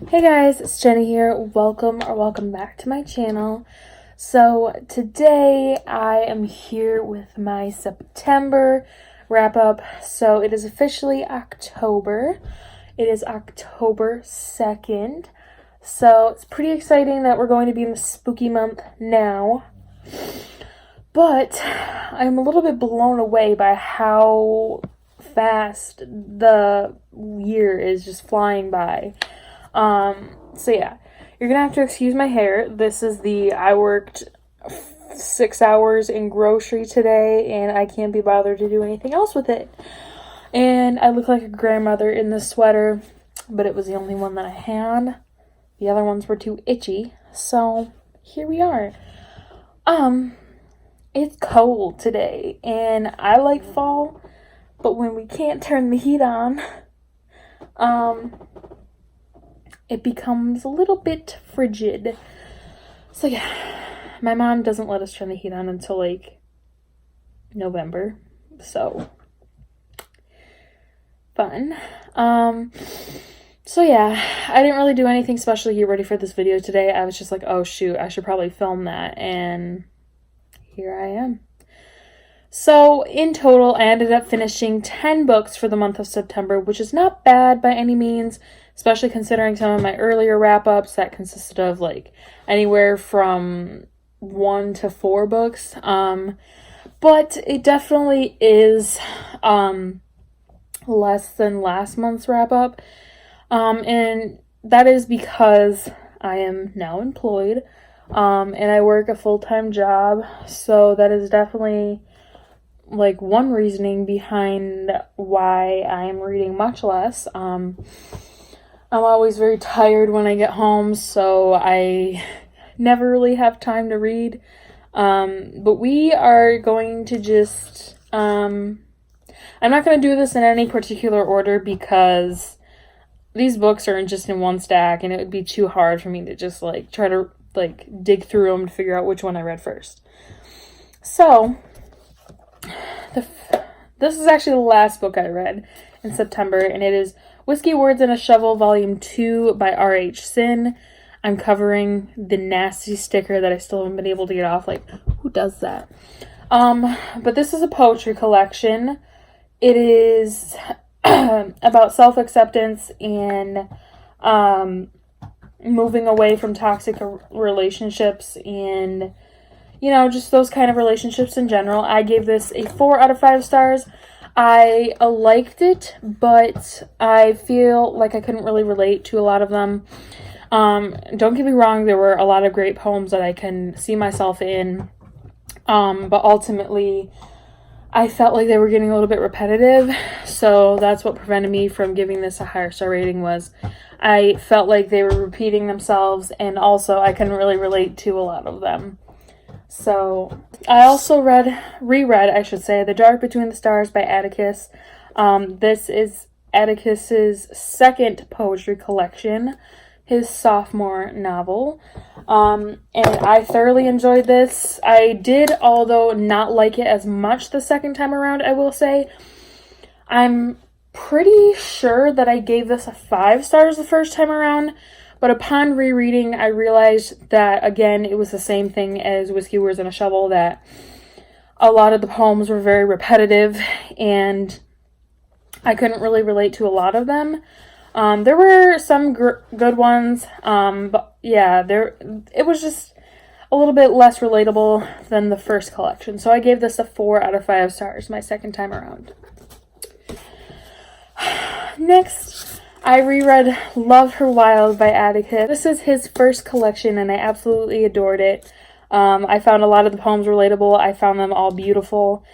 Hey guys, it's Jenny here. Welcome back to my channel. So today I am here with my September wrap up. So it is officially October. It is October 2nd. So it's pretty exciting that we're going to be in the spooky month now. But I'm a little bit blown away by how fast the year is just flying by. So yeah, you're gonna have to excuse my hair. I worked 6 hours in grocery today and I can't be bothered to do anything else with it. And I look like a grandmother in this sweater, but it was the only one that I had. The other ones were too itchy, so here we are. It's cold today and I like fall, but when we can't turn the heat on, it becomes a little bit frigid. So yeah, my mom doesn't let us turn the heat on until like November. So fun. So yeah, I didn't really do anything special to get ready for this video today. I was just like, oh shoot, I should probably film that, and here I am. So in total, I ended up finishing 10 books for the month of September, which is not bad by any means, especially considering some of my earlier wrap-ups that consisted of like anywhere from 1 to 4 books. But it definitely is less than last month's wrap-up. And that is because I am now employed, and I work a full-time job, so that is definitely like one reasoning behind why I'm reading much less. I'm always very tired when I get home, so I never really have time to read. But we are going to just, I'm not going to do this in any particular order because these books are just in one stack and it would be too hard for me to just like try to like dig through them to figure out which one I read first. So this is actually the last book I read in September, and it is Whiskey, Words, and a Shovel, Volume 2 by R.H. Sin. I'm covering the nasty sticker that I still haven't been able to get off. Like, who does that? But this is a poetry collection. It is about self-acceptance and moving away from toxic relationships and, you know, just those kind of relationships in general. I gave this a 4 out of 5 stars. I liked it, but I feel like I couldn't really relate to a lot of them. Don't get me wrong, there were a lot of great poems that I can see myself in, but ultimately I felt like they were getting a little bit repetitive, so that's what prevented me from giving this a higher star rating. Was I felt like they were repeating themselves, and also I couldn't really relate to a lot of them. So I also reread The Dark Between the Stars by Atticus. This is Atticus's second poetry collection, his sophomore novel. And I thoroughly enjoyed this. I did, although, not like it as much the second time around, I will say. I'm pretty sure that I gave this a 5 stars the first time around, but upon rereading, I realized that, again, it was the same thing as Whiskey, Words, and a Shovel, that a lot of the poems were very repetitive, and I couldn't really relate to a lot of them. There were some good ones, but yeah, it was just a little bit less relatable than the first collection. So I gave this a 4 out of 5 stars my second time around. Next, I reread Love Her Wild by Atticus. This is his first collection and I absolutely adored it. I found a lot of the poems relatable. I found them all beautiful.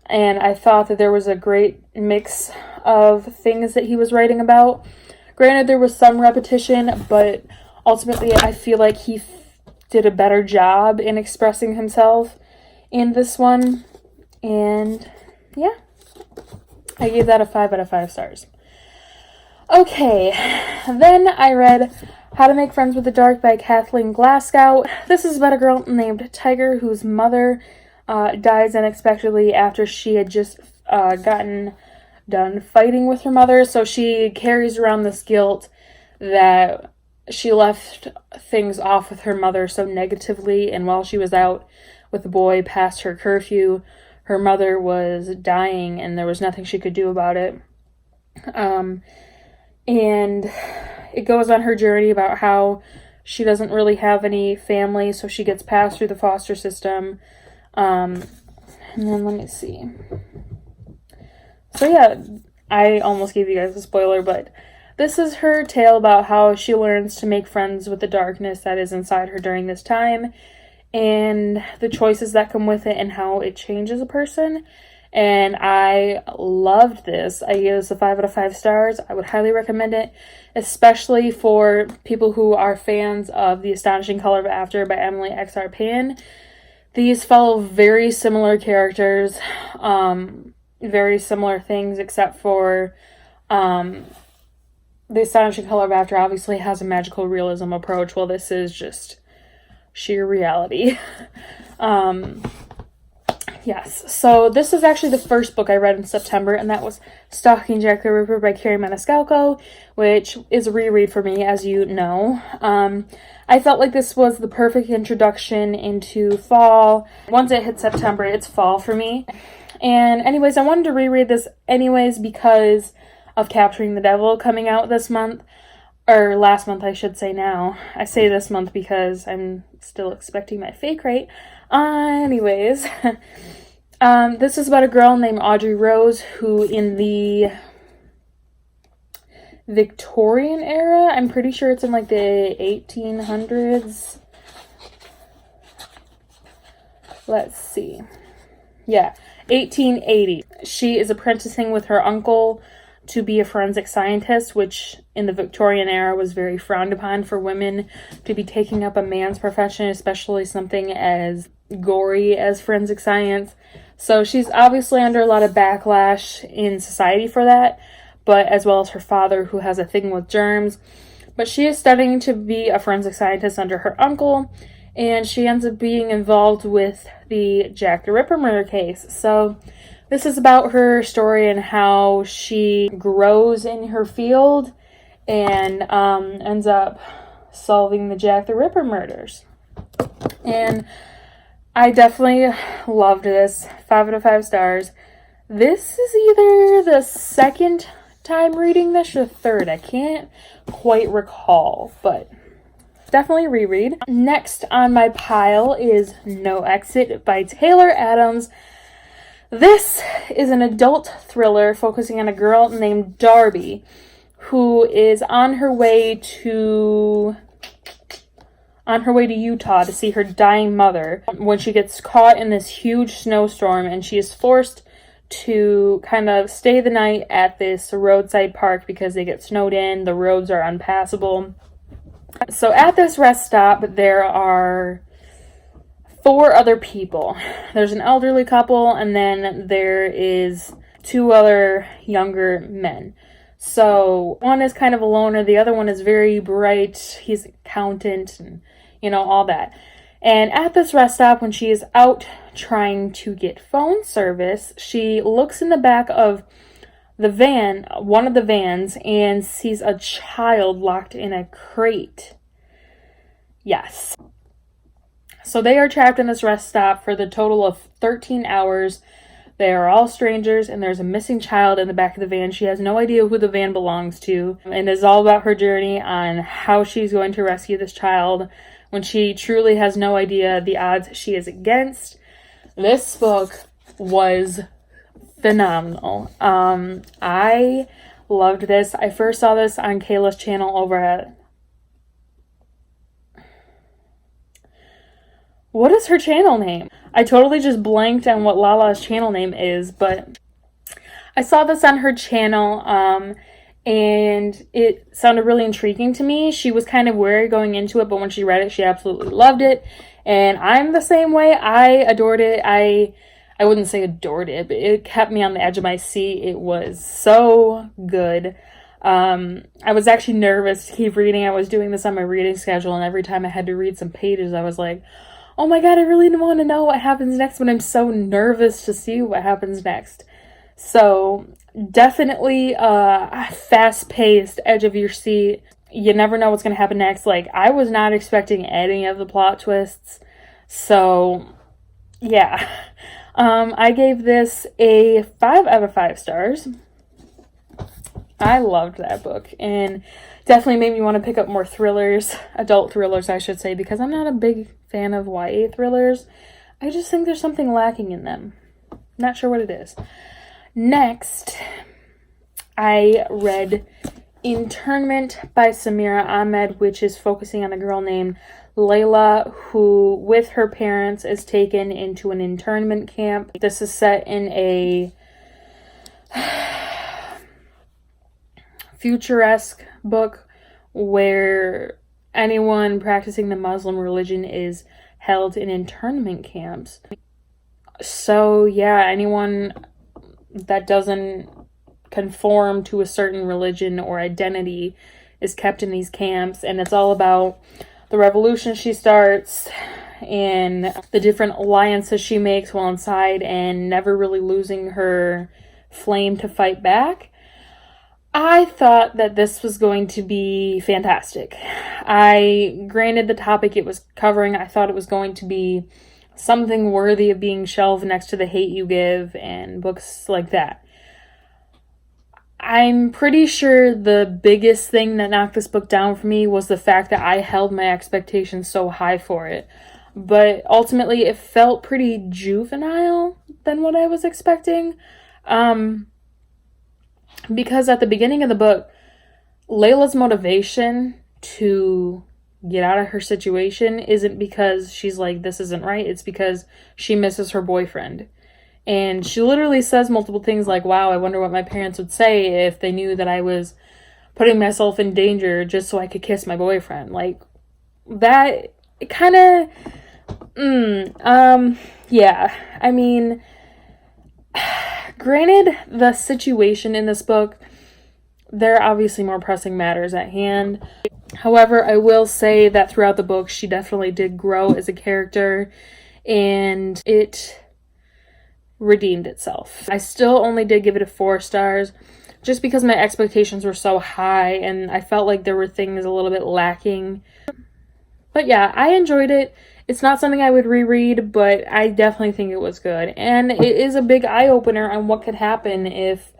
And I thought that there was a great mix of things that he was writing about. Granted, there was some repetition, but ultimately I feel like he did a better job in expressing himself in this one. And yeah, I gave that a 5 out of 5 stars. Okay, then I read How to Make Friends with the Dark by Kathleen Glasgow. This is about a girl named Tiger whose mother dies unexpectedly after she had just gotten done fighting with her mother. So she carries around this guilt that she left things off with her mother so negatively, and while she was out with the boy past her curfew, her mother was dying and there was nothing she could do about it. And it goes on her journey about how she doesn't really have any family, so she gets passed through the foster system. And then let me see. So yeah, I almost gave you guys a spoiler, but this is her tale about how she learns to make friends with the darkness that is inside her during this time, and the choices that come with it and how it changes a person. And I loved this. I gave this a 5 out of 5 stars. I would highly recommend it, especially for people who are fans of The Astonishing Color of After by Emily X.R. Pan. These follow very similar characters, very similar things, except for The Astonishing Color of After obviously has a magical realism approach, while this is just sheer reality. Yes, so this is actually the first book I read in September, and that was Stalking Jack the Ripper by Carrie Maniscalco, which is a reread for me, as you know. I felt like this was the perfect introduction into fall. Once it hit September, it's fall for me. And anyways, I wanted to reread this anyways because of Capturing the Devil coming out this month. Or last month, I should say now. I say this month because I'm still expecting my fake rate. Anyways, this is about a girl named Audrey Rose who in the Victorian era, I'm pretty sure it's in like the 1800s. Let's see. Yeah, 1880. She is apprenticing with her uncle to be a forensic scientist, which in the Victorian era was very frowned upon for women to be taking up a man's profession, especially something as gory as forensic science. So she's obviously under a lot of backlash in society for that, but as well as her father, who has a thing with germs. But she is studying to be a forensic scientist under her uncle, and she ends up being involved with the Jack the Ripper murder case. So this is about her story and how she grows in her field and ends up solving the Jack the Ripper murders. And I definitely loved this. 5 out of 5 stars. This is either the second time reading this or third. I can't quite recall, but definitely reread. Next on my pile is No Exit by Taylor Adams. This is an adult thriller focusing on a girl named Darby who is on her way to Utah to see her dying mother when she gets caught in this huge snowstorm, and she is forced to kind of stay the night at this roadside park because they get snowed in. The roads are unpassable. So at this rest stop, there are 4 other people. There's an elderly couple, and then there is 2 other younger men. So one is kind of a loner, the other one is very bright, he's an accountant, and all that. And at this rest stop, when she is out trying to get phone service, she looks in the back of the van, one of the vans, and sees a child locked in a crate. Yes. So they are trapped in this rest stop for the total of 13 hours. They are all strangers, and there's a missing child in the back of the van. She has no idea who the van belongs to, and it's all about her journey on how she's going to rescue this child when she truly has no idea the odds she is against. This book was phenomenal. I loved this. I first saw this on Kayla's channel over at... What is her channel name? I totally just blanked on what Lala's channel name is, but I saw this on her channel, and it sounded really intriguing to me. She was kind of wary going into it, but when she read it, she absolutely loved it. And I'm the same way. I adored it. I wouldn't say adored it, but it kept me on the edge of my seat. It was so good. I was actually nervous to keep reading. I was doing this on my reading schedule, and every time I had to read some pages, I was like, oh my god, I really want to know what happens next, but I'm so nervous to see what happens next. So definitely fast-paced, edge of your seat. you never know what's going to happen next. Like, I was not expecting any of the plot twists. So, yeah. I gave this a 5 out of 5 stars. I loved that book, and definitely made me want to pick up more thrillers, adult thrillers, I should say, because I'm not a big fan of YA thrillers. I just think there's something lacking in them. Not sure what it is. Next, I read Internment by Samira Ahmed, which is focusing on a girl named Layla, who, with her parents, is taken into an internment camp. This is set in a futuresque book where anyone practicing the Muslim religion is held in internment camps. So yeah, anyone that doesn't conform to a certain religion or identity is kept in these camps, and it's all about the revolution she starts and the different alliances she makes while inside and never really losing her flame to fight back. I thought that this was going to be fantastic. Granted the topic it was covering, I thought it was going to be something worthy of being shelved next to The Hate You Give and books like that. I'm pretty sure the biggest thing that knocked this book down for me was the fact that I held my expectations so high for it. But ultimately, it felt pretty juvenile than what I was expecting. Because at the beginning of the book, Layla's motivation to get out of her situation isn't because she's like, this isn't right. It's because she misses her boyfriend. And she literally says multiple things like, wow, I wonder what my parents would say if they knew that I was putting myself in danger just so I could kiss my boyfriend. Like, that kind of, yeah. I mean, granted, the situation in this book, there are obviously more pressing matters at hand. However, I will say that throughout the book, she definitely did grow as a character, and it redeemed itself. I still only did give it a 4 stars, just because my expectations were so high, and I felt like there were things a little bit lacking. But yeah, I enjoyed it. It's not something I would reread, but I definitely think it was good. And it is a big eye-opener on what could happen if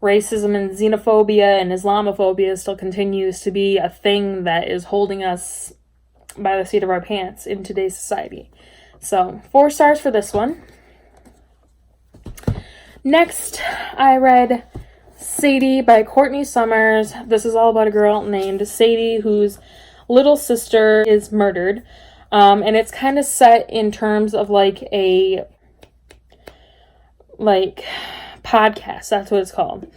racism and xenophobia and Islamophobia still continues to be a thing that is holding us by the seat of our pants in today's society. So, 4 stars for this one. Next, I read Sadie by Courtney Summers. This is all about a girl named Sadie whose little sister is murdered. And it's kind of set in terms of like a podcast. That's what it's called.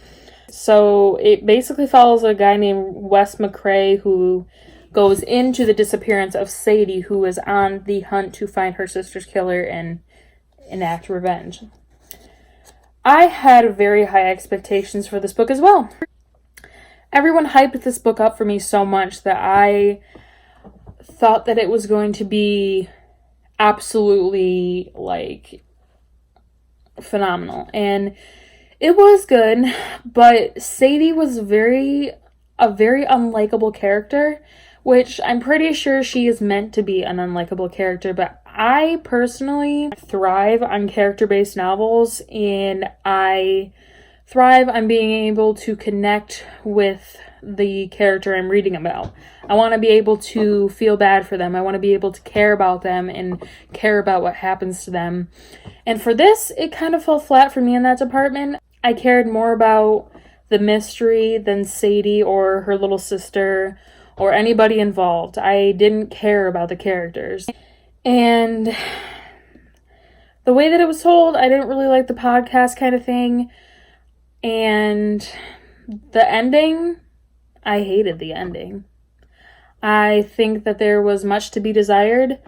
So it basically follows a guy named Wes McCrae who goes into the disappearance of Sadie, who is on the hunt to find her sister's killer and enact revenge. I had very high expectations for this book as well. Everyone hyped this book up for me so much that I thought that it was going to be absolutely, like, phenomenal. And it was good, but Sadie was a very unlikable character, which I'm pretty sure she is meant to be an unlikable character, but I personally thrive on character-based novels, and I thrive on being able to connect with the character I'm reading about. I want to be able to feel bad for them. I want to be able to care about them and care about what happens to them. And for this, it kind of fell flat for me in that department. I cared more about the mystery than Sadie or her little sister or anybody involved. I didn't care about the characters. And the way that it was told, I didn't really like the podcast kind of thing. And the ending, I hated the ending. I think that there was much to be desired.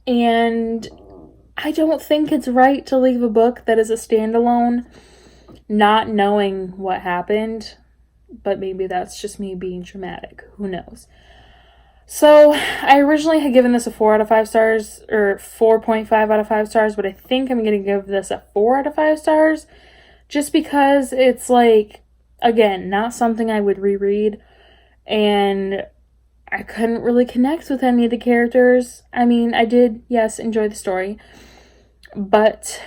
And I don't think it's right to leave a book that is a standalone not knowing what happened. But maybe that's just me being dramatic. Who knows? So, I originally had given this a 4 out of 5 stars, or 4.5 out of 5 stars, but I think I'm going to give this a 4 out of 5 stars, just because it's, like, again, not something I would reread, and I couldn't really connect with any of the characters. I mean, I did, yes, enjoy the story, but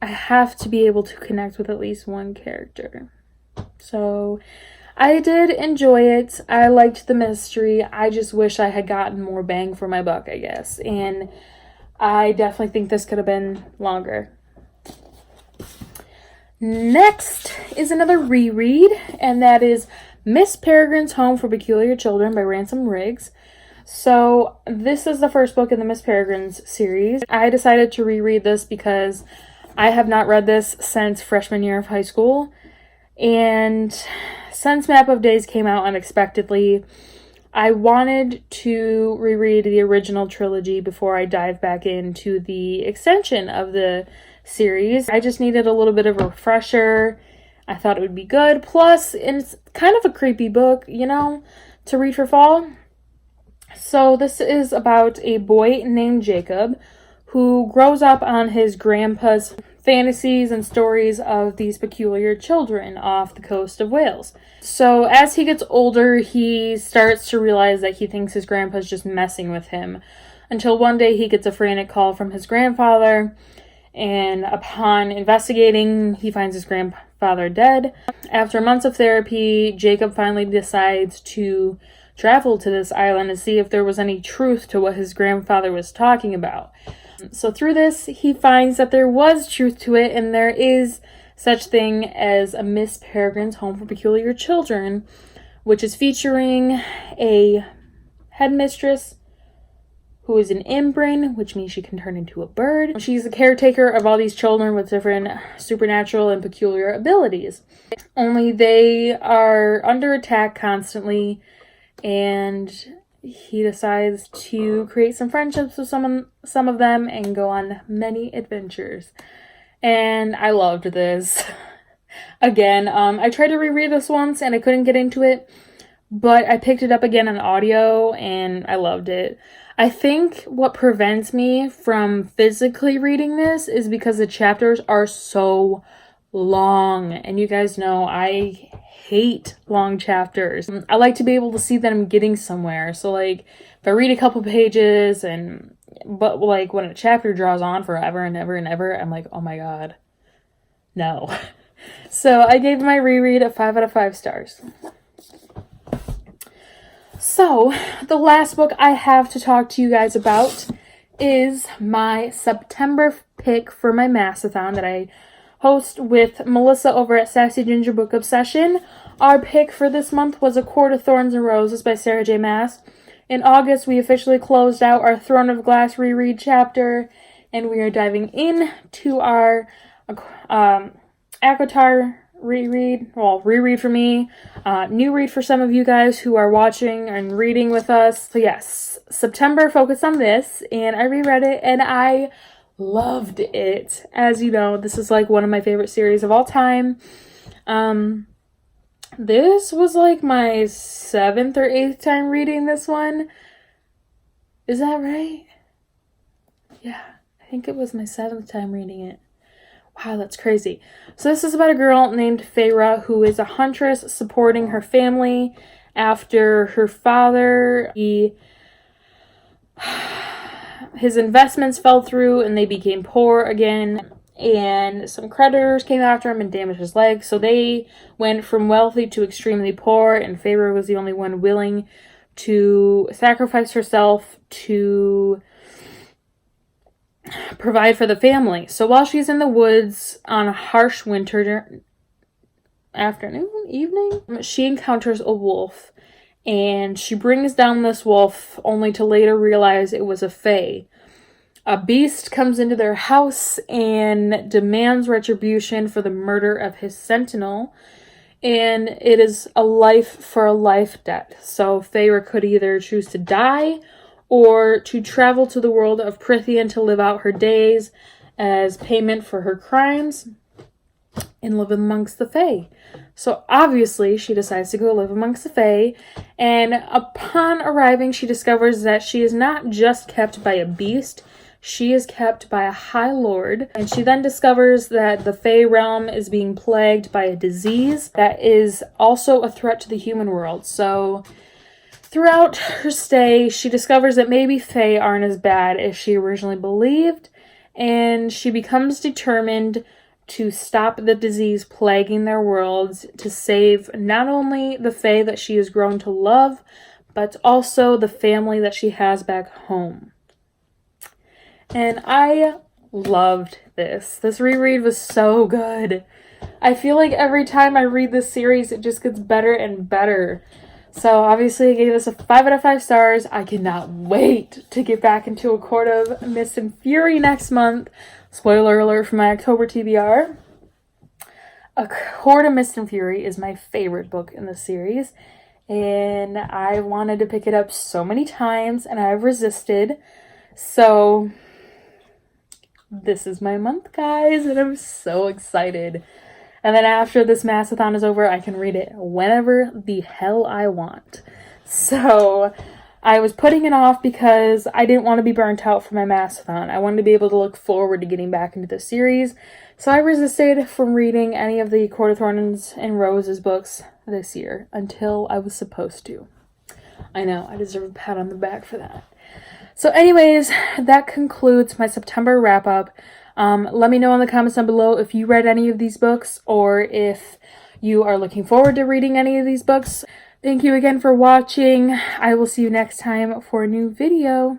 I have to be able to connect with at least one character. So I did enjoy it. I liked the mystery. I just wish I had gotten more bang for my buck, I guess. And I definitely think this could have been longer. Next is another reread, and that is Miss Peregrine's Home for Peculiar Children by Ransom Riggs. So this is the first book in the Miss Peregrine's series. I decided to reread this because I have not read this since freshman year of high school, and since Map of Days came out unexpectedly, I wanted to reread the original trilogy before I dive back into the extension of the series. I just needed a little bit of a refresher. I thought it would be good. Plus, it's kind of a creepy book, you know, to read for fall. So this is about a boy named Jacob who grows up on his grandpa's fantasies and stories of these peculiar children off the coast of Wales. So as he gets older, he starts to realize that he thinks his grandpa's just messing with him, until one day he gets a frantic call from his grandfather, and upon investigating, he finds his grandfather dead. After months of therapy, Jacob finally decides to travel to this island to see if there was any truth to what his grandfather was talking about. So through this, he finds that there was truth to it, and there is such thing as a Miss Peregrine's Home for Peculiar Children, which is featuring a headmistress who is an imbrin, which means she can turn into a bird. She's the caretaker of all these children with different supernatural and peculiar abilities. Only they are under attack constantly, and he decides to create some friendships with some of them and go on many adventures. And I loved this. Again, I tried to reread this once and I couldn't get into it, but I picked it up again on audio and I loved it. I think what prevents me from physically reading this is because the chapters are so long. And you guys know I hate long chapters. I like to be able to see that I'm getting somewhere. So like if I read a couple pages but like when a chapter draws on forever and ever and ever, I'm like, oh my god, no. So I gave my reread a 5 out of 5 stars. So the last book I have to talk to you guys about is my September pick for my Massathon that I host with Melissa over at Sassy Ginger Book Obsession. Our pick for this month was A Court of Thorns and Roses by Sarah J. Maas. In August, we officially closed out our Throne of Glass reread chapter, and we are diving into our ACOTAR reread. Well, reread for me, new read for some of you guys who are watching and reading with us. So yes, September focused on this, and I reread it, and I loved it. As you know, this is like one of my favorite series of all time. This was like my 7th or 8th time reading this one. Is that right? Yeah, I think it was my 7th time reading it. Wow, that's crazy. So this is about a girl named Feyre who is a huntress supporting her family after her father, his investments fell through and they became poor again, and some creditors came after him and damaged his leg. So they went from wealthy to extremely poor, and Feyre was the only one willing to sacrifice herself to provide for the family. So while she's in the woods on a harsh winter evening, she encounters a wolf, and she brings down this wolf only to later realize it was a fae. A beast comes into their house and demands retribution for the murder of his sentinel, and it is a life for a life debt. So Feyre could either choose to die or to travel to the world of Prythian to live out her days as payment for her crimes and live amongst the fae. So obviously she decides to go live amongst the fae, and upon arriving she discovers that she is not just kept by a beast, she is kept by a High Lord, and she then discovers that the Fae realm is being plagued by a disease that is also a threat to the human world. So throughout her stay, she discovers that maybe Fae aren't as bad as she originally believed, and she becomes determined to stop the disease plaguing their worlds to save not only the Fae that she has grown to love, but also the family that she has back home. And I loved this. This reread was so good. I feel like every time I read this series, it just gets better and better. So obviously I gave this a 5 out of 5 stars. I cannot wait to get back into A Court of Mist and Fury next month. Spoiler alert for my October TBR. A Court of Mist and Fury is my favorite book in the series. And I wanted to pick it up so many times and I've resisted. So this is my month, guys, and I'm so excited. And then after this Massathon is over, I can read it whenever the hell I want. So I was putting it off because I didn't want to be burnt out for my Massathon. I wanted to be able to look forward to getting back into the series. So I resisted from reading any of the Court of Thorns and Roses books this year until I was supposed to. I know, I deserve a pat on the back for that. So anyways, that concludes my September wrap-up. Let me know in the comments down below if you read any of these books or if you are looking forward to reading any of these books. Thank you again for watching. I will see you next time for a new video.